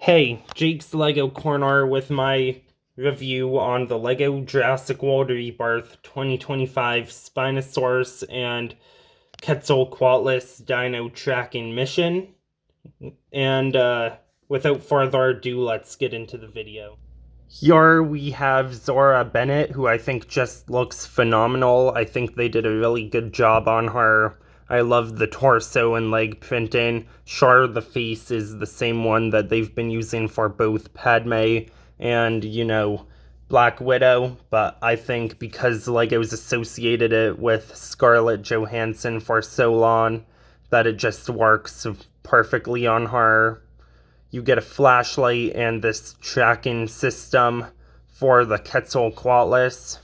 Hey, Jake's Lego Corner with my review on the Lego Jurassic World Rebirth 2025 Spinosaurus and Quetzalcoatlus Dino Tracking Mission. And without further ado, let's get into the video. Here we have Zora Bennett, who I think just looks phenomenal. I think they did a really good job on her. I love the torso and leg printing. Sure, the face is the same one that they've been using for both Padme and, Black Widow, but I think because Lego's associated it with Scarlett Johansson for so long, that it just works perfectly on her. You get a flashlight and this tracking system for the Quetzalcoatlus.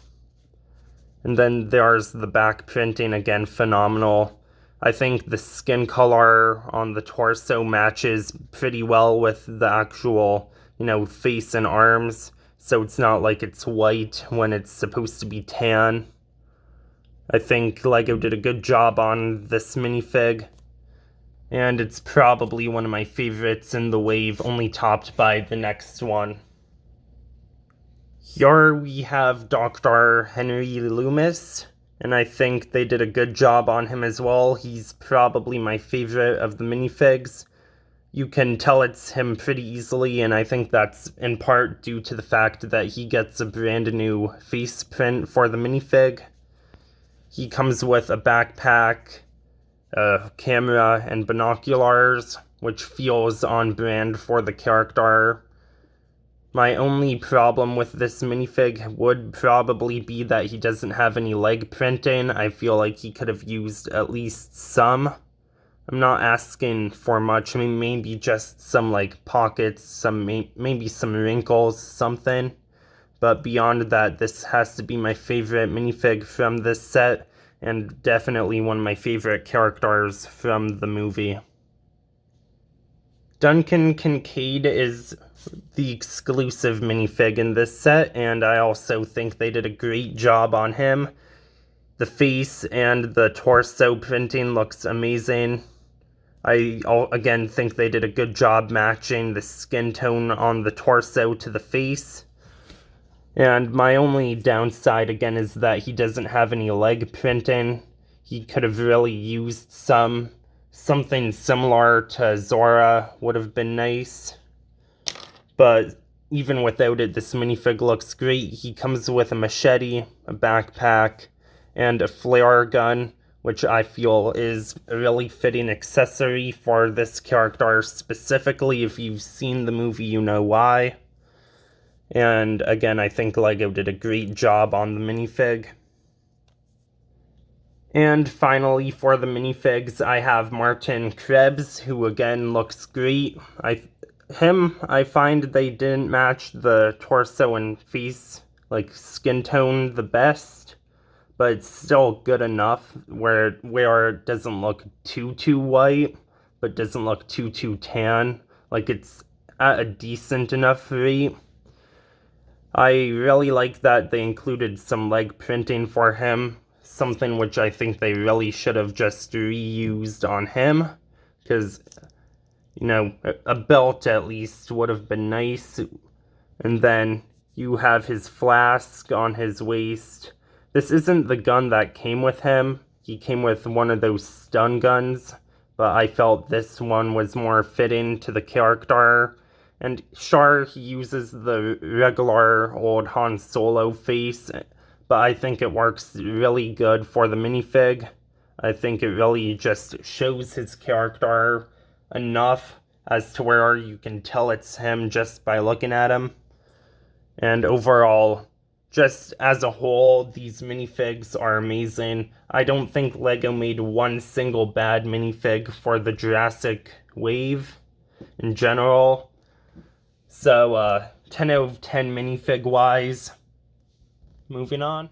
And then there's the back printing, again, phenomenal. I think the skin color on the torso matches pretty well with the actual, face and arms. So it's not like it's white when it's supposed to be tan. I think Lego did a good job on this minifig. And it's probably one of my favorites in the wave, only topped by the next one. Here we have Dr. Henry Loomis, and I think they did a good job on him as well. He's probably my favorite of the minifigs. You can tell it's him pretty easily, and I think that's in part due to the fact that he gets a brand new face print for the minifig. He comes with a backpack, a camera, and binoculars, which feels on brand for the character. My only problem with this minifig would probably be that he doesn't have any leg printing. I feel like he could have used at least some. I'm not asking for much. I mean, maybe just some pockets, maybe some wrinkles, something. But beyond that, this has to be my favorite minifig from this set, and definitely one of my favorite characters from the movie. Duncan Kincaid is the exclusive minifig in this set, and I also think they did a great job on him. The face and the torso printing looks amazing. I again think they did a good job matching the skin tone on the torso to the face. And my only downside, again, is that he doesn't have any leg printing. He could have really used something similar to Zora would have been nice. But even without it, this minifig looks great. He comes with a machete, a backpack, and a flare gun, which I feel is a really fitting accessory for this character specifically. If you've seen the movie, you know why. And again, I think Lego did a great job on the minifig. And finally, for the minifigs, I have Martin Krebs, who again looks great. I find they didn't match the torso and face, skin tone the best, but it's still good enough where it doesn't look too white, but doesn't look too tan. It's at a decent enough rate. I really like that they included some leg printing for him, something which I think they really should have just reused on him, because, a belt at least would have been nice. And then you have his flask on his waist. This isn't the gun that came with him. He came with one of those stun guns, but I felt this one was more fitting to the character. And sure, he uses the regular old Han Solo face, but I think it works really good for the minifig. I think it really just shows his character enough as to where you can tell it's him just by looking at him. And overall, just as a whole, these minifigs are amazing. I don't think Lego made one single bad minifig for the Jurassic wave in general. So, 10 out of 10 minifig wise. Moving on.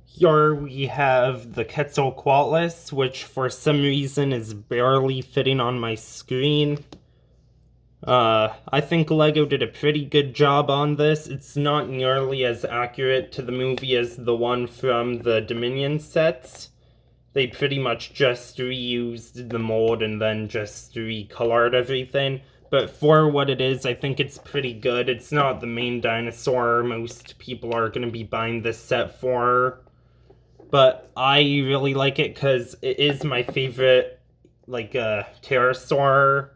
Here we have the Quetzalcoatlus, which for some reason is barely fitting on my screen. I think Lego did a pretty good job on this. It's not nearly as accurate to the movie as the one from the Dominion sets. They pretty much just reused the mold and then just recolored everything. But for what it is, I think it's pretty good. It's not the main dinosaur most people are going to be buying this set for. But I really like it because it is my favorite, like, pterosaur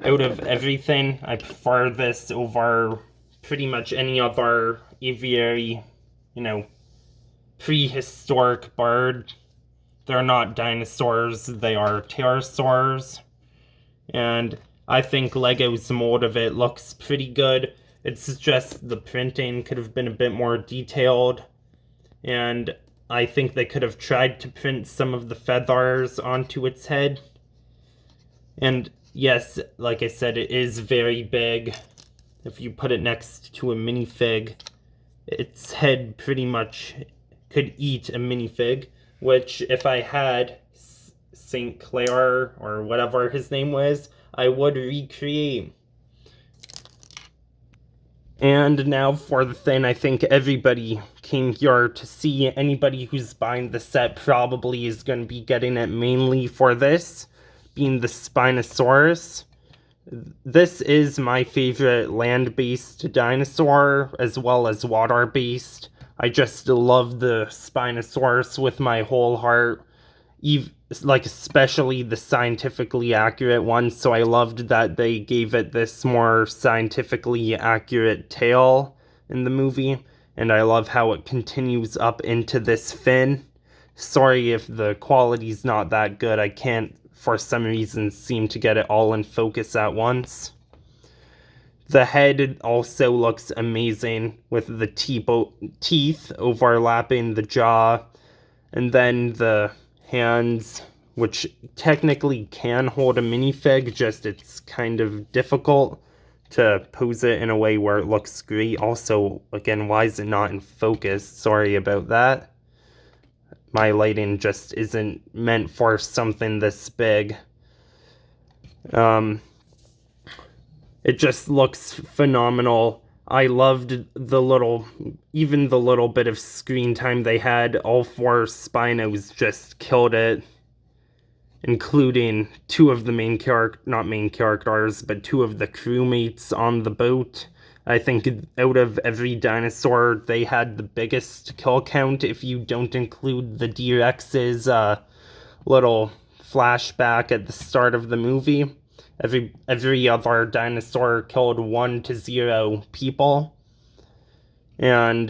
out of everything. I prefer this over pretty much any other aviary, prehistoric bird. They're not dinosaurs, they are pterosaurs. And I think Lego's mold of it looks pretty good. It's just the printing could have been a bit more detailed. And I think they could have tried to print some of the feathers onto its head. And yes, like I said, it is very big. If you put it next to a minifig, its head pretty much could eat a minifig, which if I had St. Clair or whatever his name was, I would recreate. And now for the thing I think everybody came here to see. Anybody who's buying the set probably is going to be getting it mainly for this, being the Spinosaurus. This is my favorite land-based dinosaur, as well as water-based. I just love the Spinosaurus with my whole heart. Especially the scientifically accurate one, so I loved that they gave it this more scientifically accurate tail in the movie, and I love how it continues up into this fin. Sorry if the quality's not that good, I can't, for some reason, seem to get it all in focus at once. The head also looks amazing, with the teeth overlapping the jaw, and then the hands, which technically can hold a minifig, just it's kind of difficult to pose it in a way where it looks great. Also, again, why is it not in focus? Sorry about that. My lighting just isn't meant for something this big. It just looks phenomenal. I loved even the little bit of screen time they had. All four Spinos just killed it, including two of the not main characters, but two of the crewmates on the boat. I think out of every dinosaur, they had the biggest kill count, if you don't include the D-Rex's little flashback at the start of the movie. Every other dinosaur killed 1 to 0 people. And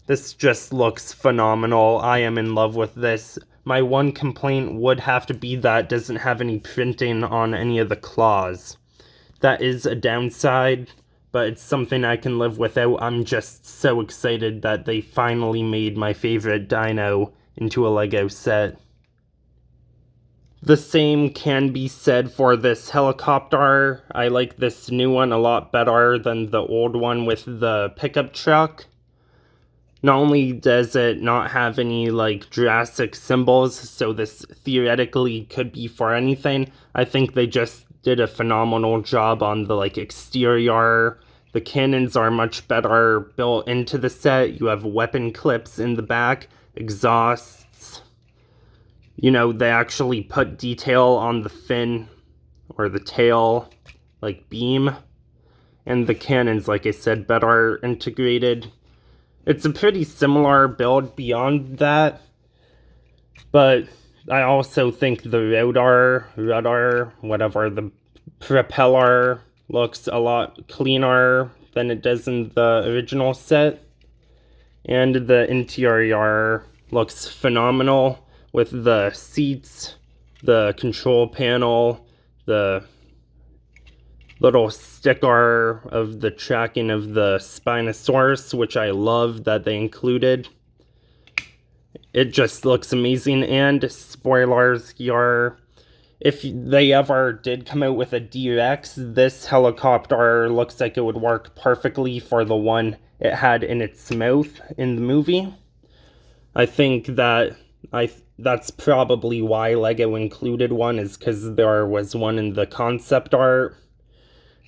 this just looks phenomenal. I am in love with this. My one complaint would have to be that it doesn't have any printing on any of the claws. That is a downside, but it's something I can live without. I'm just so excited that they finally made my favorite dino into a Lego set. The same can be said for this helicopter. I like this new one a lot better than the old one with the pickup truck. Not only does it not have any Jurassic symbols, so this theoretically could be for anything, I think they just did a phenomenal job on the exterior. The cannons are much better built into the set. You have weapon clips in the back, exhausts. They actually put detail on the fin or the tail, beam. And the cannons, like I said, better integrated. It's a pretty similar build beyond that. But I also think the rudder, whatever, the propeller looks a lot cleaner than it does in the original set. And the interior looks phenomenal, with the seats, the control panel, the little sticker of the tracking of the Spinosaurus, which I love that they included. It just looks amazing. And spoilers here, if they ever did come out with a D-Rex, this helicopter looks like it would work perfectly for the one it had in its mouth in the movie. I think that's probably why Lego included one, is because there was one in the concept art.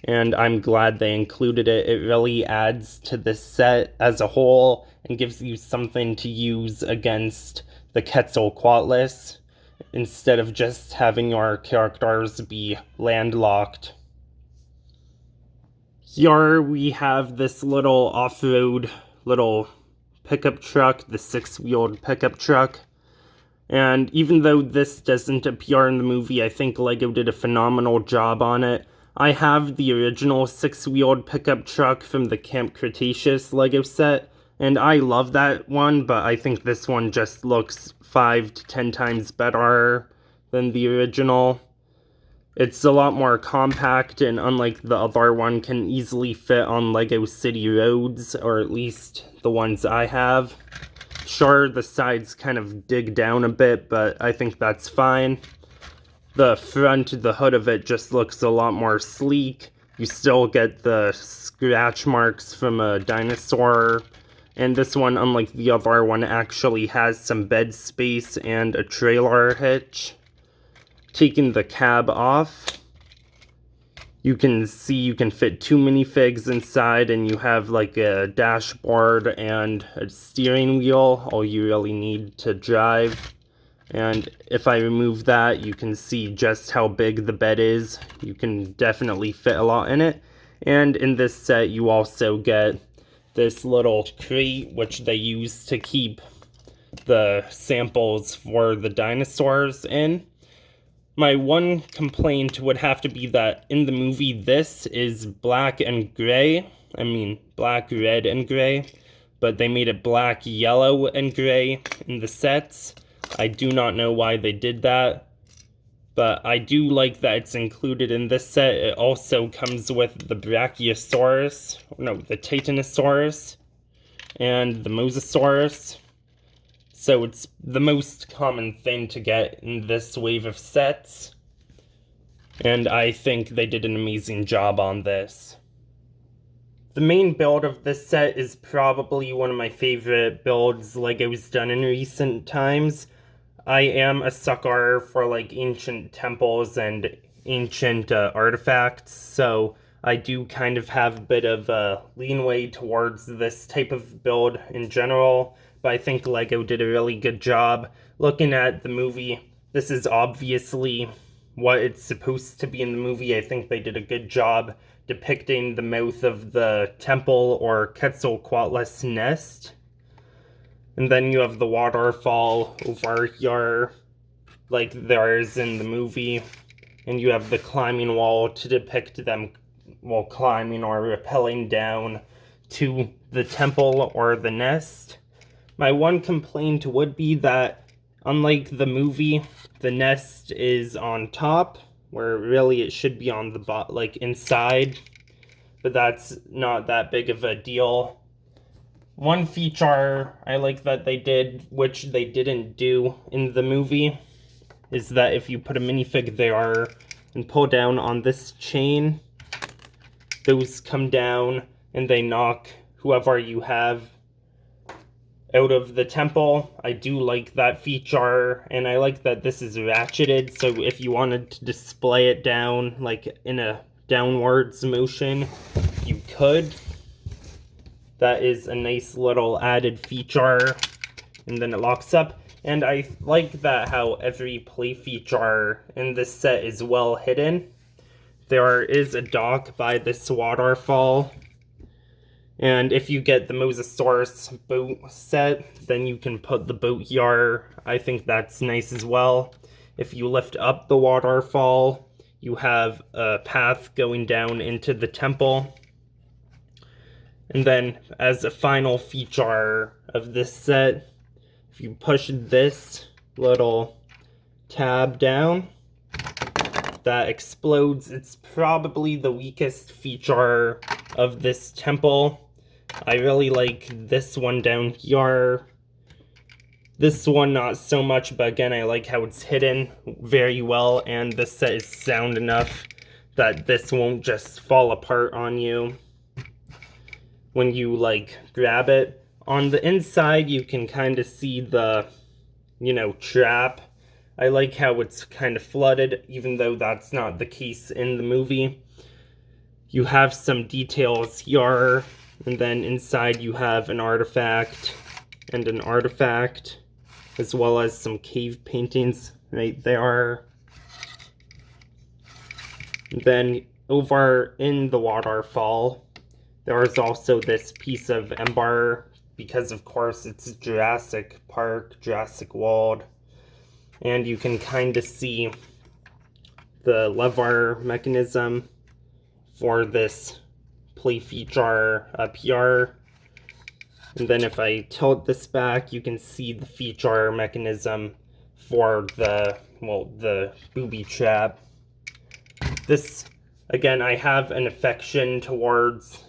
And I'm glad they included it. It really adds to this set as a whole and gives you something to use against the Quetzalcoatlus, instead of just having your characters be landlocked. Here we have this little off-road little pickup truck, the 6-wheeled pickup truck. And even though this doesn't appear in the movie, I think LEGO did a phenomenal job on it. I have the original 6-wheeled pickup truck from the Camp Cretaceous LEGO set, and I love that one, but I think this one just looks 5 to 10 times better than the original. It's a lot more compact, and unlike the other one, can easily fit on LEGO City roads, or at least the ones I have. Sure, the sides kind of dig down a bit, but I think that's fine. The front, the hood of it just looks a lot more sleek. You still get the scratch marks from a dinosaur, and this one, unlike the other one, actually has some bed space and a trailer hitch. Taking the cab off, you can see you can fit 2 minifigs inside, and you have like a dashboard and a steering wheel, all you really need to drive. And if I remove that, you can see just how big the bed is. You can definitely fit a lot in it. And in this set, you also get this little crate, which they use to keep the samples for the dinosaurs in. My one complaint would have to be that in the movie, this is black and gray. I mean, black, red, and gray. But they made it black, yellow, and gray in the sets. I do not know why they did that. But I do like that it's included in this set. It also comes with the Brachiosaurus. No, the Titanosaurus. And the Mosasaurus. So it's the most common thing to get in this wave of sets. And I think they did an amazing job on this. The main build of this set is probably one of my favorite builds LEGO's done in recent times. I am a sucker for like ancient temples and ancient artifacts, so I do kind of have a bit of a leanway towards this type of build in general. But I think LEGO did a really good job. Looking at the movie, this is obviously what it's supposed to be in the movie. I think they did a good job depicting the mouth of the temple or Quetzalcoatlus nest. And then you have the waterfall over here, like there is in the movie. And you have the climbing wall to depict them, well, climbing or rappelling down to the temple or the nest. My one complaint would be that, unlike the movie, the nest is on top, where really it should be on the bottom, like inside, but that's not that big of a deal. One feature I like that they did, which they didn't do in the movie, is that if you put a minifig there and pull down on this chain, those come down and they knock whoever you have out of the temple. I do like that feature, and I like that this is ratcheted, so if you wanted to display it down, like in a downwards motion, you could. That is a nice little added feature, and then it locks up. And I like that how every play feature in this set is well hidden. There is a dock by this waterfall. And if you get the Mosasaurus boat set, then you can put the boat here. I think that's nice as well. If you lift up the waterfall, you have a path going down into the temple. And then, as a final feature of this set, if you push this little tab down, that explodes. It's probably the weakest feature of this temple. I really like this one down here. This one not so much, but again, I like how it's hidden very well, and this set is sound enough that this won't just fall apart on you when you like grab it. On the inside, you can kind of see the, trap. I like how it's kind of flooded, even though that's not the case in the movie. You have some details here, and then inside you have an artifact and an artifact, as well as some cave paintings right there. And then over in the waterfall, there is also this piece of ember, because of course it's Jurassic Park, Jurassic World, and you can kind of see the lever mechanism for this play feature up here. And then if I tilt this back, you can see the feature mechanism for the, well, the booby trap. This, again, I have an affection towards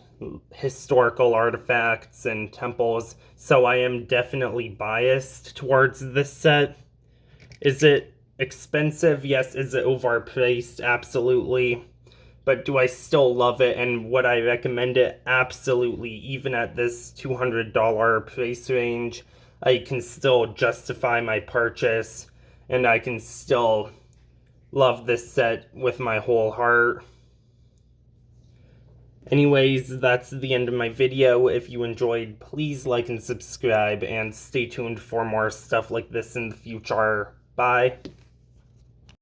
historical artifacts and temples, so I am definitely biased towards this set. Is it expensive? Yes. Is it overpriced? Absolutely. But do I still love it, and would I recommend it? Absolutely. Even at this $200 price range, I can still justify my purchase, and I can still love this set with my whole heart. Anyways, that's the end of my video. If you enjoyed, please like and subscribe, and stay tuned for more stuff like this in the future. Bye.